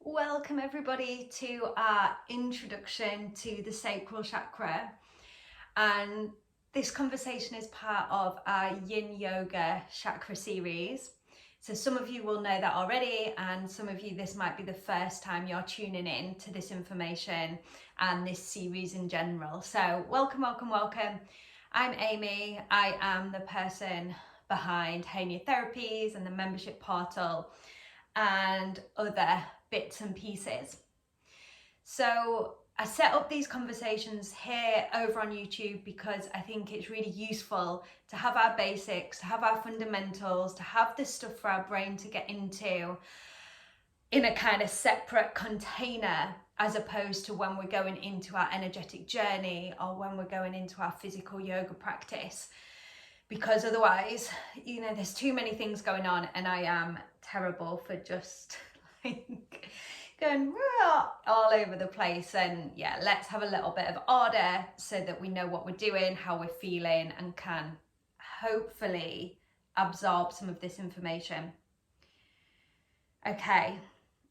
Welcome everybody to our introduction to the Sacral Chakra, and this conversation is part of our Yin Yoga chakra series. So some of you will know that already, and some of you this might be the first time you're tuning in to this information and this series in general. So welcome. I'm Amy. I am the person behind Hania Therapies and the membership portal and other bits and pieces. So I set up these conversations here over on YouTube because I think it's really useful to have our basics, to have our fundamentals, to have this stuff for our brain to get into in a kind of separate container, as opposed to when we're going into our energetic journey or when we're going into our physical yoga practice. Because otherwise, there's too many things going on, and I am terrible for just like going all over the place. And yeah, let's have a little bit of order so that we know what we're doing, how we're feeling, and can hopefully absorb some of this information. Okay,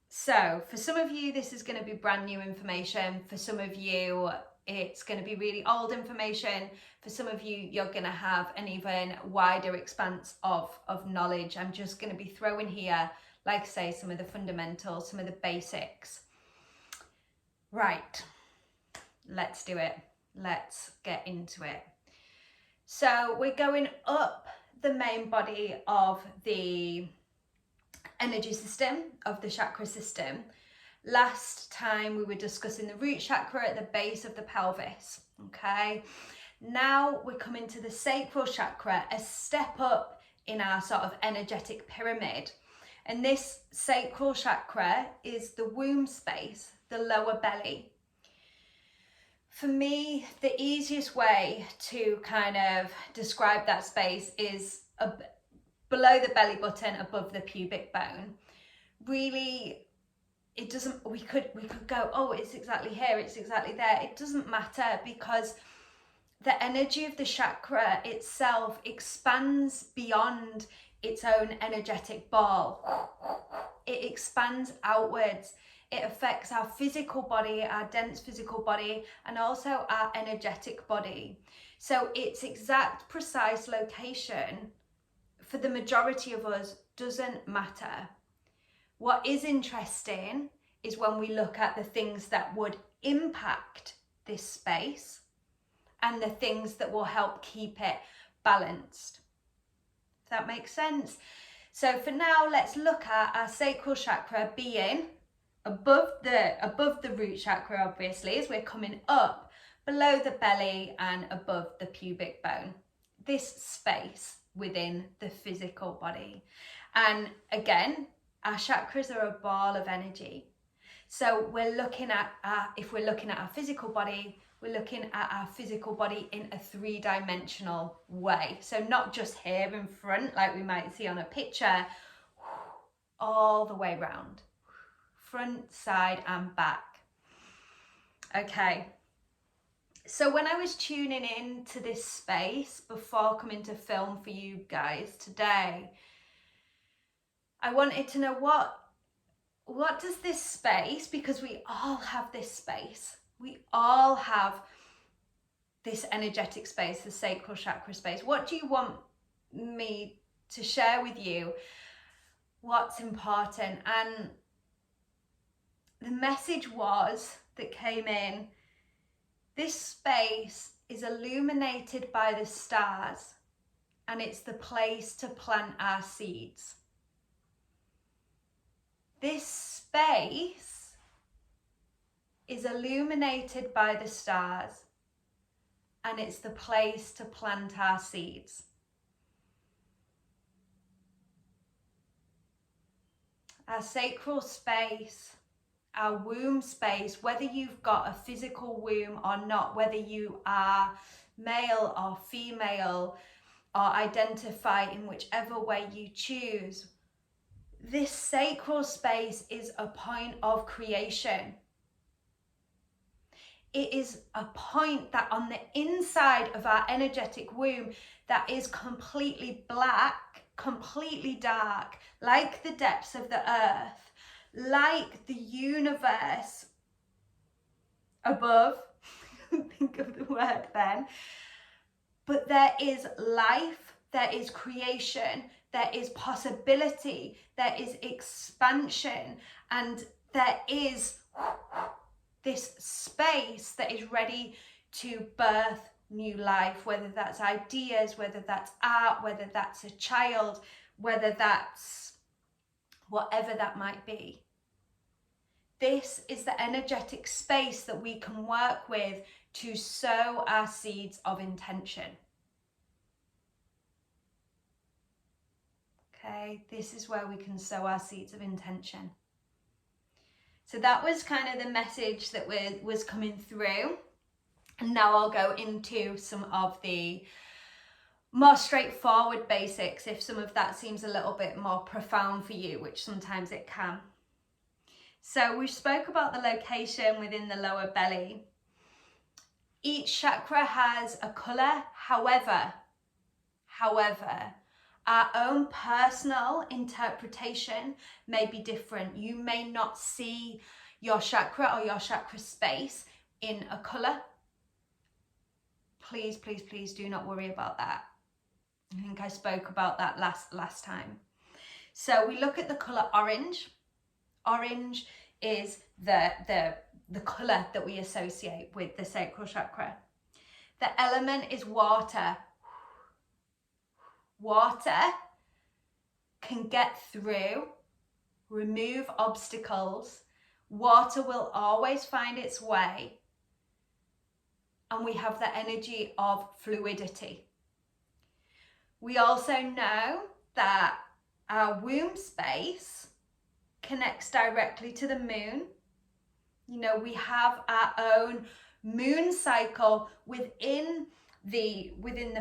so for some of you, this is going to be brand new information. For some of you, it's going to be really old information. For some of you, you're going to have an even wider expanse of knowledge. I'm just going to be throwing here, like I say, some of the fundamentals, some of the basics. Right, let's do it. Let's get into it. So we're going up the main body of the energy system, of the chakra system. Last time we were discussing the root chakra at the base of the pelvis, okay? Now we're coming to the sacral chakra, a step up in our sort of energetic pyramid. And this sacral chakra is the womb space, the lower belly. For me, the easiest way to kind of describe that space is below the belly button, above the pubic bone. Really, it doesn't, we could go, oh, it's exactly here, it's exactly there. It doesn't matter, because the energy of the chakra itself expands beyond its own energetic ball. It expands outwards. It affects our physical body, our dense physical body, and also our energetic body. So its exact precise location for the majority of us doesn't matter. What is interesting is when we look at the things that would impact this space and the things that will help keep it balanced. Does that make sense? So for now, let's look at our sacral chakra being above the root chakra, obviously, as we're coming up, below the belly and above the pubic bone. This space within the physical body. And again, our chakras are a ball of energy. So we're looking at if we're looking at our physical body, we're looking at our physical body in a three-dimensional way. So not just here in front, like we might see on a picture, all the way around. Front, side, and back. Okay. So when I was tuning in to this space before coming to film for you guys today, I wanted to know what does this space, because we all have this space, we all have this energetic space, the sacral chakra space. What do you want me to share with you? What's important? And the message that came in, this space is illuminated by the stars, and it's the place to plant our seeds. This space is illuminated by the stars, and it's the place to plant our seeds. Our sacral space, our womb space, whether you've got a physical womb or not, whether you are male or female or identify in whichever way you choose, this sacral space is a point of creation. It is a point that on the inside of our energetic womb that is completely black, completely dark, like the depths of the earth, like the universe above, think of the word then, but there is life, there is creation, there is possibility, there is expansion, and there is this space that is ready to birth new life, whether that's ideas, whether that's art, whether that's a child, whether that's whatever that might be. This is the energetic space that we can work with to sow our seeds of intention. Okay, this is where we can sow our seeds of intention. So that was kind of the message that was coming through. And now I'll go into some of the more straightforward basics if some of that seems a little bit more profound for you, which sometimes it can. So we spoke about the location within the lower belly. Each chakra has a colour, however, our own personal interpretation may be different. You may not see your chakra or your chakra space in a colour. Please, please, please do not worry about that. I think I spoke about that last time. So we look at the colour orange. Orange is the colour that we associate with the sacral chakra. The element is water. Water can get through, remove obstacles. Water will always find its way. And we have the energy of fluidity. We also know that our womb space connects directly to the moon. You know, we have our own moon cycle within the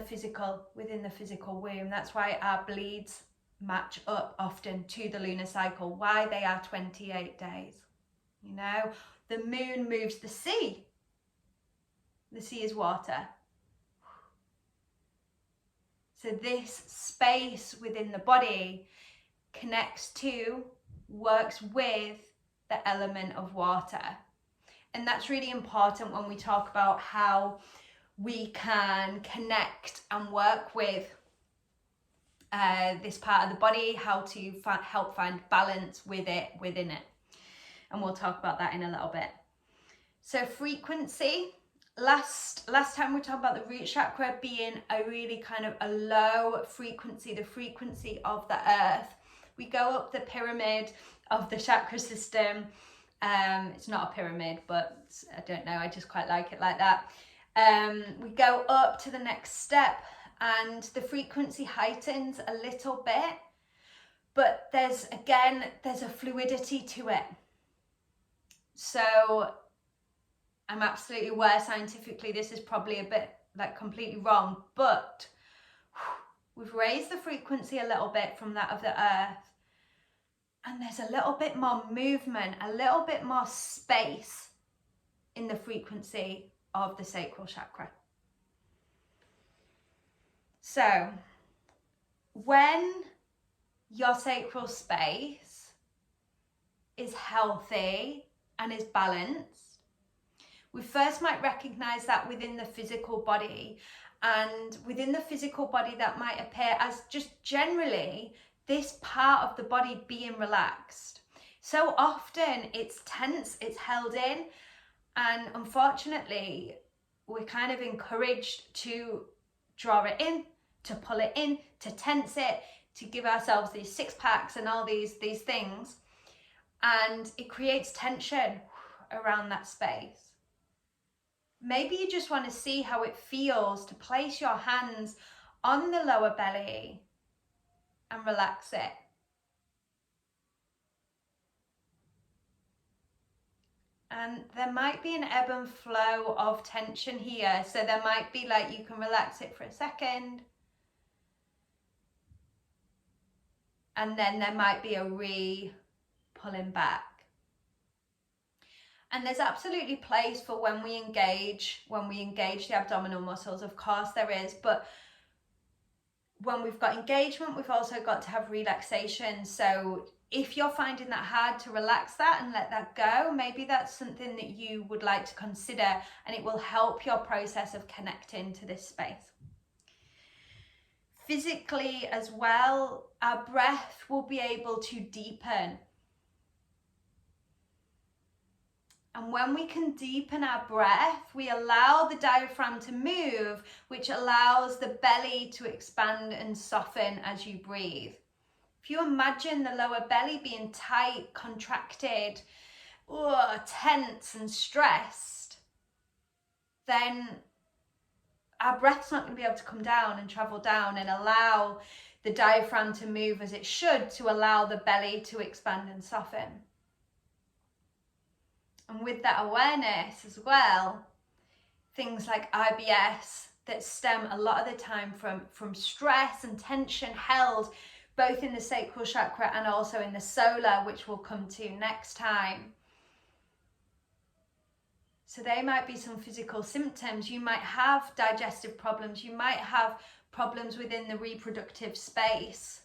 physical womb. That's why our bleeds match up often to the lunar cycle, why they are 28 days. You know, the moon moves the sea. The sea is water. So this space within the body connects to, works with the element of water. And that's really important when we talk about how we can connect and work with this part of the body, how to help find balance within it. And we'll talk about that in a little bit. So frequency, last time we talked about the root chakra being a really kind of a low frequency, the frequency of the earth. We go up the pyramid of the chakra system. It's not a pyramid, but I don't know, I just quite like it like that. We go up to the next step and the frequency heightens a little bit, but there's a fluidity to it. So I'm absolutely aware scientifically this is probably a bit like completely wrong, but we've raised the frequency a little bit from that of the earth, and there's a little bit more movement, a little bit more space in the frequency of the sacral chakra. So when your sacral space is healthy and is balanced, we first might recognize that within the physical body, and within the physical body that might appear as just generally this part of the body being relaxed. So often it's tense, it's held in, and unfortunately we're kind of encouraged to draw it in, to pull it in, to tense it, to give ourselves these six packs and all these things, and it creates tension around that space. Maybe you just want to see how it feels to place your hands on the lower belly and relax it. And there might be an ebb and flow of tension here. So there might be like you can relax it for a second, and then there might be a pulling back. And there's absolutely place for when we engage the abdominal muscles, of course there is, but when we've got engagement, we've also got to have relaxation. So if you're finding that hard to relax that and let that go, maybe that's something that you would like to consider, and it will help your process of connecting to this space. Physically as well, our breath will be able to deepen. And when we can deepen our breath, we allow the diaphragm to move, which allows the belly to expand and soften as you breathe. If you imagine the lower belly being tight, contracted, tense and stressed, then our breath's not going to be able to come down and travel down and allow the diaphragm to move as it should, to allow the belly to expand and soften. And with that awareness as well, things like IBS that stem a lot of the time from stress and tension held both in the sacral chakra and also in the solar, which we'll come to next time. So they might be some physical symptoms. You might have digestive problems. You might have problems within the reproductive space.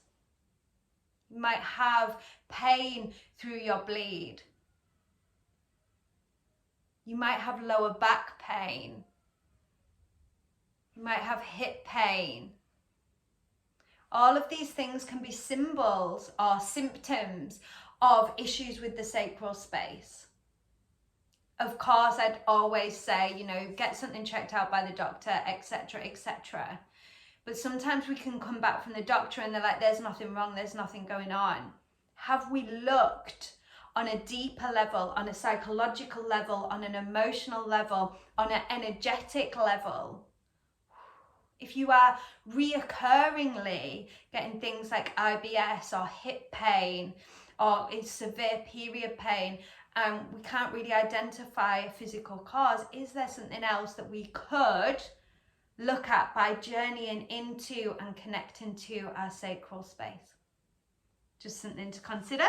You might have pain through your bleed. You might have lower back pain. You might have hip pain. All of these things can be symbols or symptoms of issues with the sacral space. Of course, I'd always say, get something checked out by the doctor, etc., etc. But sometimes we can come back from the doctor and they're like, there's nothing wrong, there's nothing going on. Have we looked on a deeper level, on a psychological level, on an emotional level, on an energetic level? If you are reoccurringly getting things like IBS or hip pain or severe period pain, and we can't really identify a physical cause, is there something else that we could look at by journeying into and connecting to our sacral space? Just something to consider.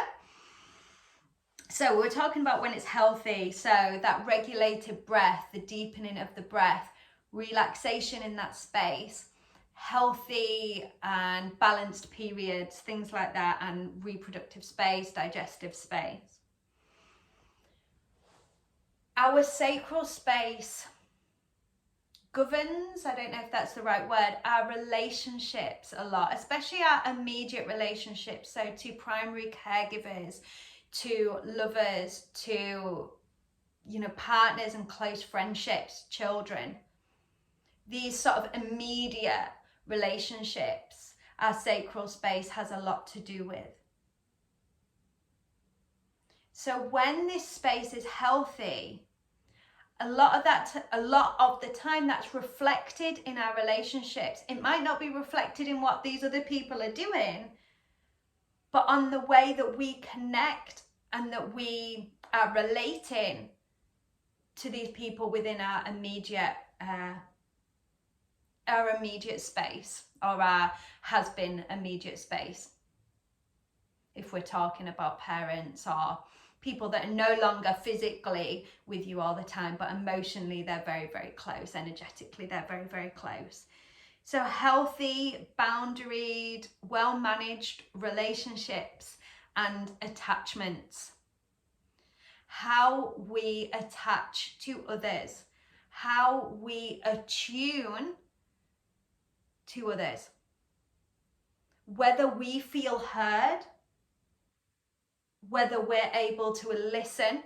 So we're talking about when it's healthy, so that regulated breath, the deepening of the breath, relaxation in that space, healthy and balanced periods, things like that, and reproductive space, digestive space. Our sacral space governs, I don't know if that's the right word, our relationships a lot, especially our immediate relationships, so to primary caregivers, to lovers, to partners and close friendships, children. These sort of immediate relationships, our sacral space has a lot to do with. So when this space is healthy, a lot of the time that's reflected in our relationships. It might not be reflected in what these other people are doing, but on the way that we connect and that we are relating to these people within our immediate space, or our has been immediate space. If we're talking about parents or people that are no longer physically with you all the time, but emotionally they're very, very close. Energetically, they're very, very close. So healthy, boundaried, well-managed relationships and attachments. How we attach to others. How we attune to others. Whether we feel heard, whether we're able to listen,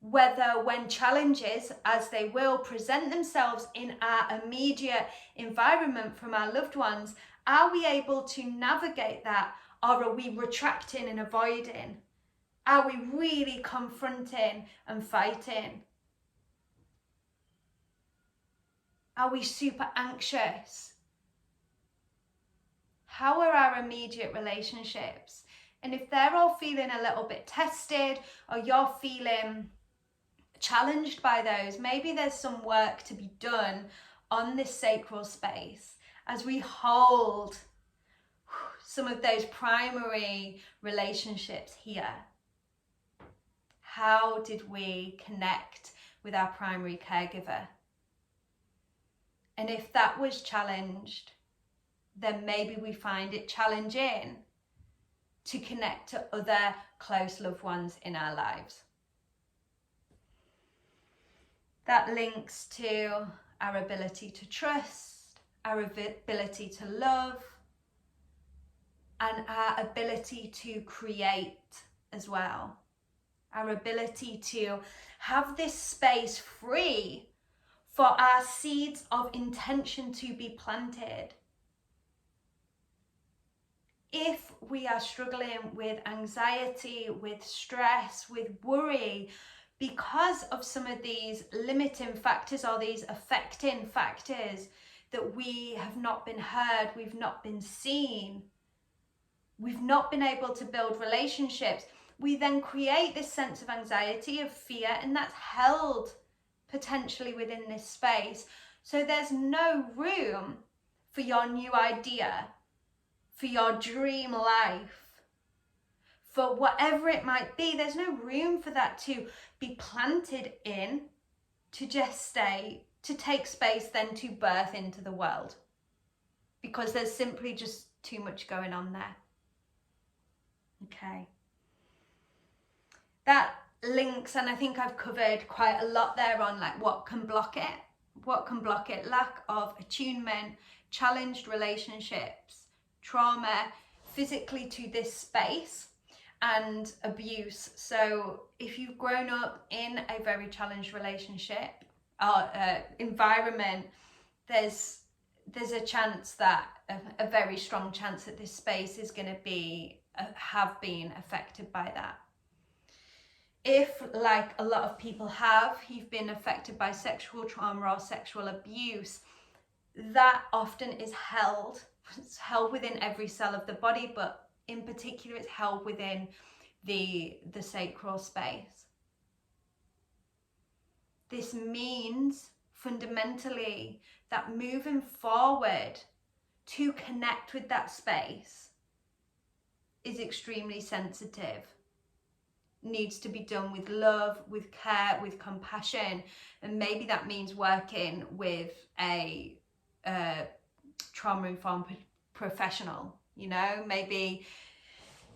whether when challenges, as they will present themselves in our immediate environment from our loved ones, are we able to navigate that, or are we retracting and avoiding? Are we really confronting and fighting? Are we super anxious? How are our immediate relationships? And if they're all feeling a little bit tested, or you're feeling challenged by those, maybe there's some work to be done on this sacral space as we hold some of those primary relationships here. How did we connect with our primary caregiver? And if that was challenged, then maybe we find it challenging to connect to other close loved ones in our lives. That links to our ability to trust, our ability to love, and our ability to create as well. Our ability to have this space free for our seeds of intention to be planted. If we are struggling with anxiety, with stress, with worry, because of some of these limiting factors or these affecting factors that we have not been heard, we've not been seen, we've not been able to build relationships, we then create this sense of anxiety, of fear, and that's held potentially within this space. So there's no room for your new idea, for your dream life, for whatever it might be. There's no room for that to be planted in, to gestate, to take space, then to birth into the world, because there's simply just too much going on there. Okay. That links, and I think I've covered quite a lot there on like what can block it. What can block it? Lack of attunement, challenged relationships, trauma, physically to this space, and abuse. So if you've grown up in a very challenged relationship or environment, there's a chance that a very strong chance that this space is going to be have been affected by that. If, like a lot of people have, you've been affected by sexual trauma or sexual abuse, that often is held. It's held within every cell of the body, but in particular it's held within the sacral space. This means fundamentally that moving forward to connect with that space is extremely sensitive. Needs to be done with love, with care, with compassion, and maybe that means working with a trauma-informed professional. You know, maybe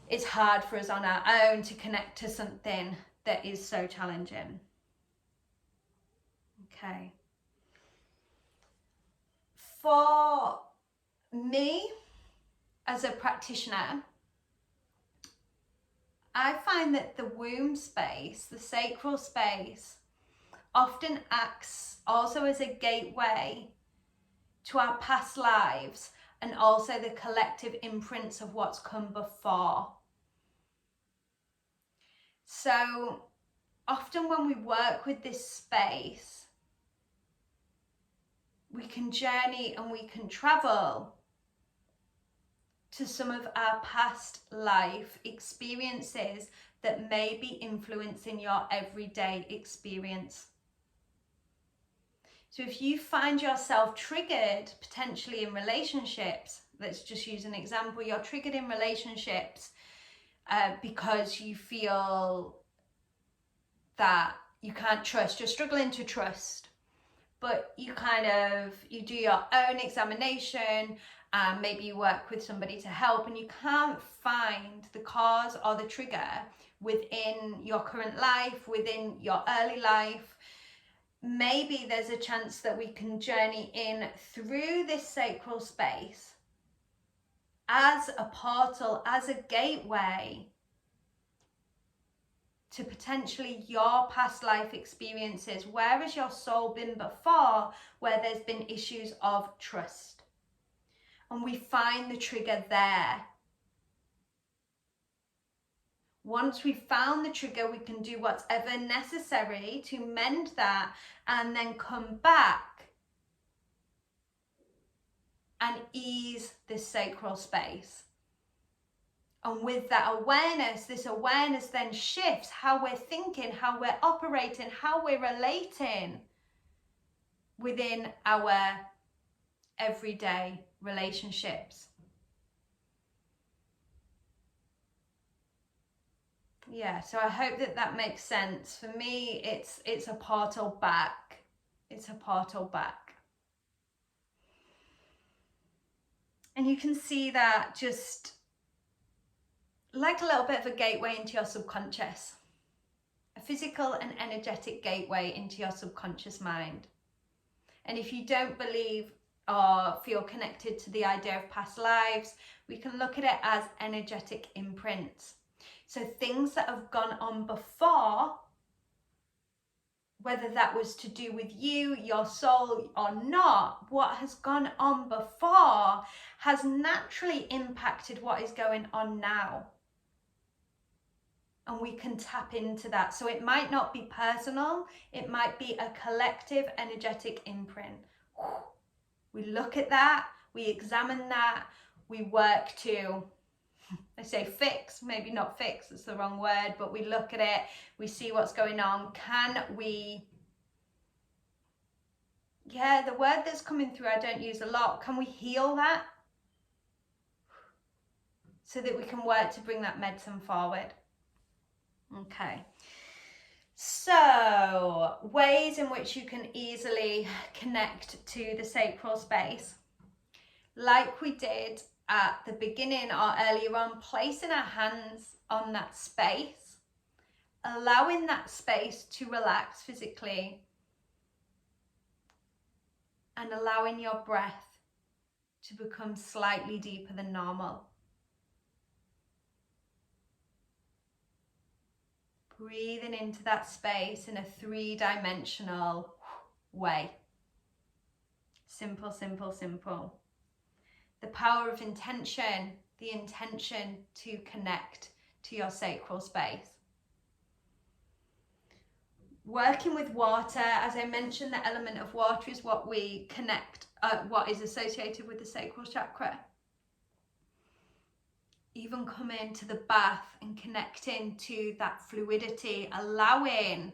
it's hard for us on our own to connect to something that is so challenging. Okay. For me, as a practitioner, I find that the womb space, the sacral space, often acts also as a gateway to our past lives and also the collective imprints of what's come before. So often when we work with this space, we can journey and we can travel to some of our past life experiences that may be influencing your everyday experience. So if you find yourself triggered potentially in relationships, let's just use an example, you're triggered in relationships because you feel that you can't trust, you're struggling to trust, but you do your own examination, maybe you work with somebody to help and you can't find the cause or the trigger within your current life, within your early life. Maybe there's a chance that we can journey in through this sacral space as a portal, as a gateway to potentially your past life experiences. Where has your soul been before, where there's been issues of trust? And we find the trigger there. Once we've found the trigger, we can do whatever necessary to mend that and then come back and ease this sacral space. And with that awareness, this awareness then shifts how we're thinking, how we're operating, how we're relating within our everyday relationships. Yeah, so I hope that makes sense. For me, it's a portal back. It's a portal back. And you can see that just like a little bit of a gateway into your subconscious, a physical and energetic gateway into your subconscious mind. And if you don't believe or feel connected to the idea of past lives, we can look at it as energetic imprints. So things that have gone on before, whether that was to do with you, your soul, or not, what has gone on before has naturally impacted what is going on now. And we can tap into that. So it might not be personal, it might be a collective energetic imprint. We look at that, we examine that, we work to, I say fix, maybe not fix, it's the wrong word, but we look at it, we see what's going on. Can we, the word that's coming through I don't use a lot, can we heal that? So that we can work to bring that medicine forward. Okay. So, ways in which you can easily connect to the sacral space. Like we did at the beginning or earlier on, placing our hands on that space, allowing that space to relax physically, and allowing your breath to become slightly deeper than normal. Breathing into that space in a 3-dimensional way. Simple, simple, simple. The power of intention, the intention to connect to your sacral space. Working with water, as I mentioned, the element of water is what we connect, what is associated with the sacral chakra. Even coming to the bath and connecting to that fluidity, allowing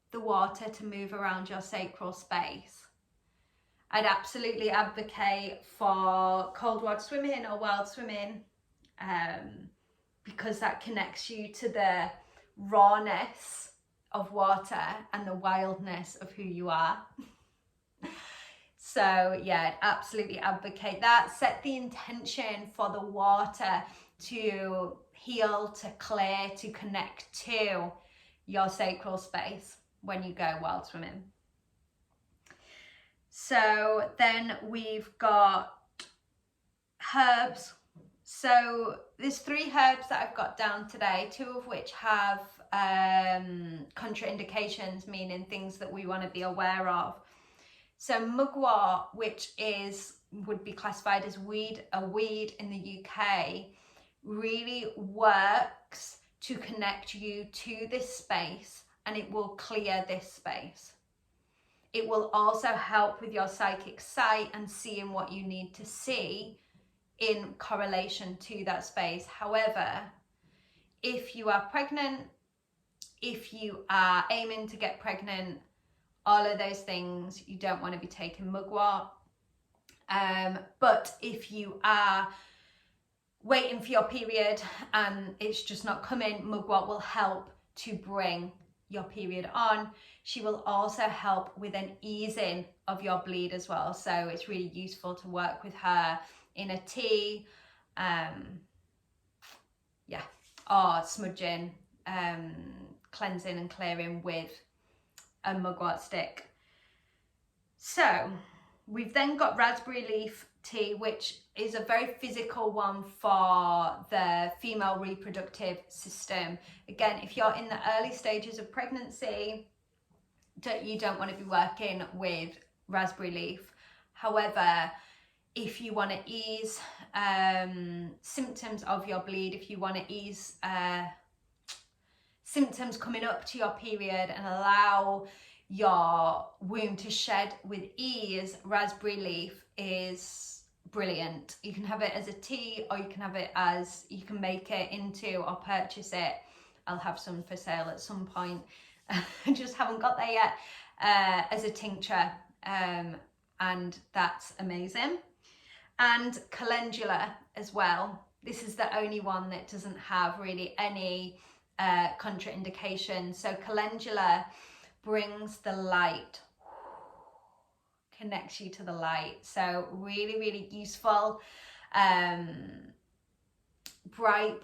the water to move around your sacral space. I'd absolutely advocate for cold water swimming or wild swimming, because that connects you to the rawness of water and the wildness of who you are. So yeah, I'd absolutely advocate that. Set the intention for the water to heal, to clear, to connect to your sacral space when you go wild swimming. So then we've got herbs. So there's 3 herbs that I've got down today, 2 of which have contraindications, meaning things that we want to be aware of. So mugwort, which would be classified as a weed in the UK, really works to connect you to this space, and it will clear this space. It will also help with your psychic sight and seeing what you need to see in correlation to that space. However, if you are pregnant, if you are aiming to get pregnant, all of those things, you don't want to be taking mugwort. But if you are waiting for your period and it's just not coming, mugwort will help to bring your period on. She will also help with an easing of your bleed as well. So it's really useful to work with her in a tea, or smudging, cleansing and clearing with a mugwort stick. So we've then got raspberry leaf tea, which is a very physical one for the female reproductive system. Again, if you're in the early stages of pregnancy, you don't want to be working with raspberry leaf. However, if you want to ease symptoms of your bleed, if you want to ease symptoms coming up to your period and allow your womb to shed with ease, raspberry leaf is brilliant. You can have it as a tea, or you can make it into or purchase it. I'll have some for sale at some point. I just haven't got there yet, as a tincture, and that's amazing. And calendula as well. This is the only one that doesn't have really any contraindication. So calendula brings the light, connects you to the light. So really, really useful. bright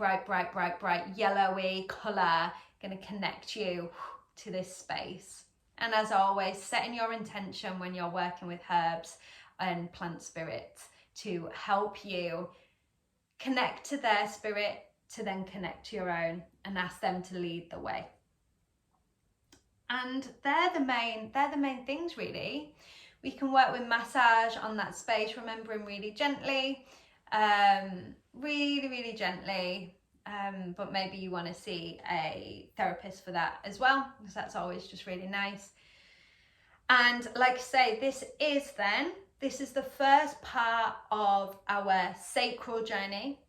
yellowy colour, going to connect you to this space. And as always, setting your intention when you're working with herbs and plant spirits to help you connect to their spirit, to then connect to your own and ask them to lead the way. And they're the main things really. We can work with massage on that space, remembering really gently, really gently. But maybe you want to see a therapist for that as well, because that's always just really nice. And like I say, this is the first part of our sacral journey.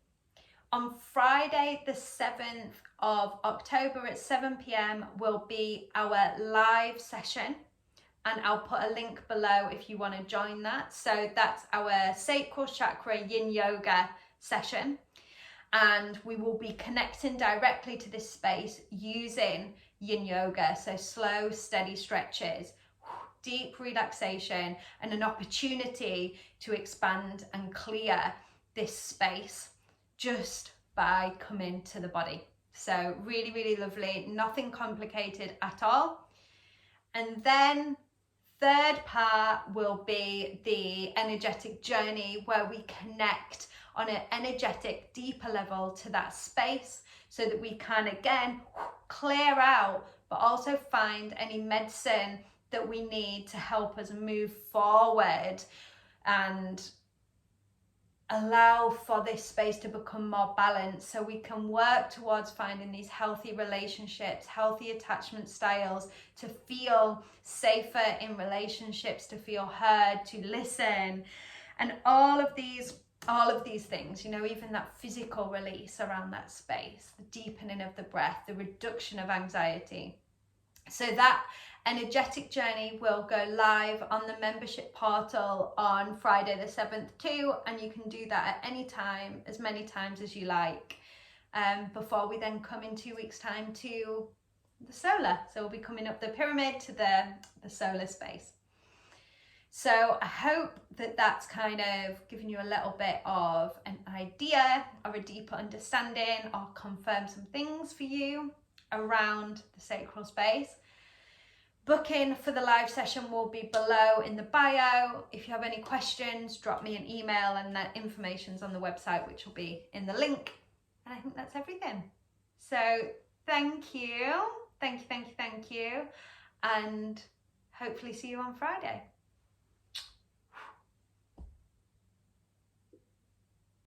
On Friday, the 7th of October at 7 p.m. will be our live session. And I'll put a link below if you want to join that. So that's our Sacral Chakra Yin Yoga session. And we will be connecting directly to this space using Yin Yoga. So slow, steady stretches, deep relaxation, and an opportunity to expand and clear this space just by coming to the body. So really lovely, nothing complicated at all. And then third part will be the energetic journey, where we connect on an energetic deeper level to that space, so that we can again clear out, but also find any medicine that we need to help us move forward and allow for this space to become more balanced, so we can work towards finding these healthy relationships, healthy attachment styles, to feel safer in relationships, to feel heard, to listen, and all of these things, you know, even that physical release around that space, the deepening of the breath, the reduction of anxiety. So that energetic journey will go live on the membership portal on Friday the 7th too, and you can do that at any time, as many times as you like, before we then come in 2 weeks time to the solar. So we'll be coming up the pyramid to the solar space. So I hope that that's kind of given you a little bit of an idea or a deeper understanding, or confirm some things for you around the sacral space. Booking for the live session will be below in the bio. If you have any questions, drop me an email, and that information's on the website, which will be in the link. And I think that's everything. So thank you, and hopefully see you on Friday.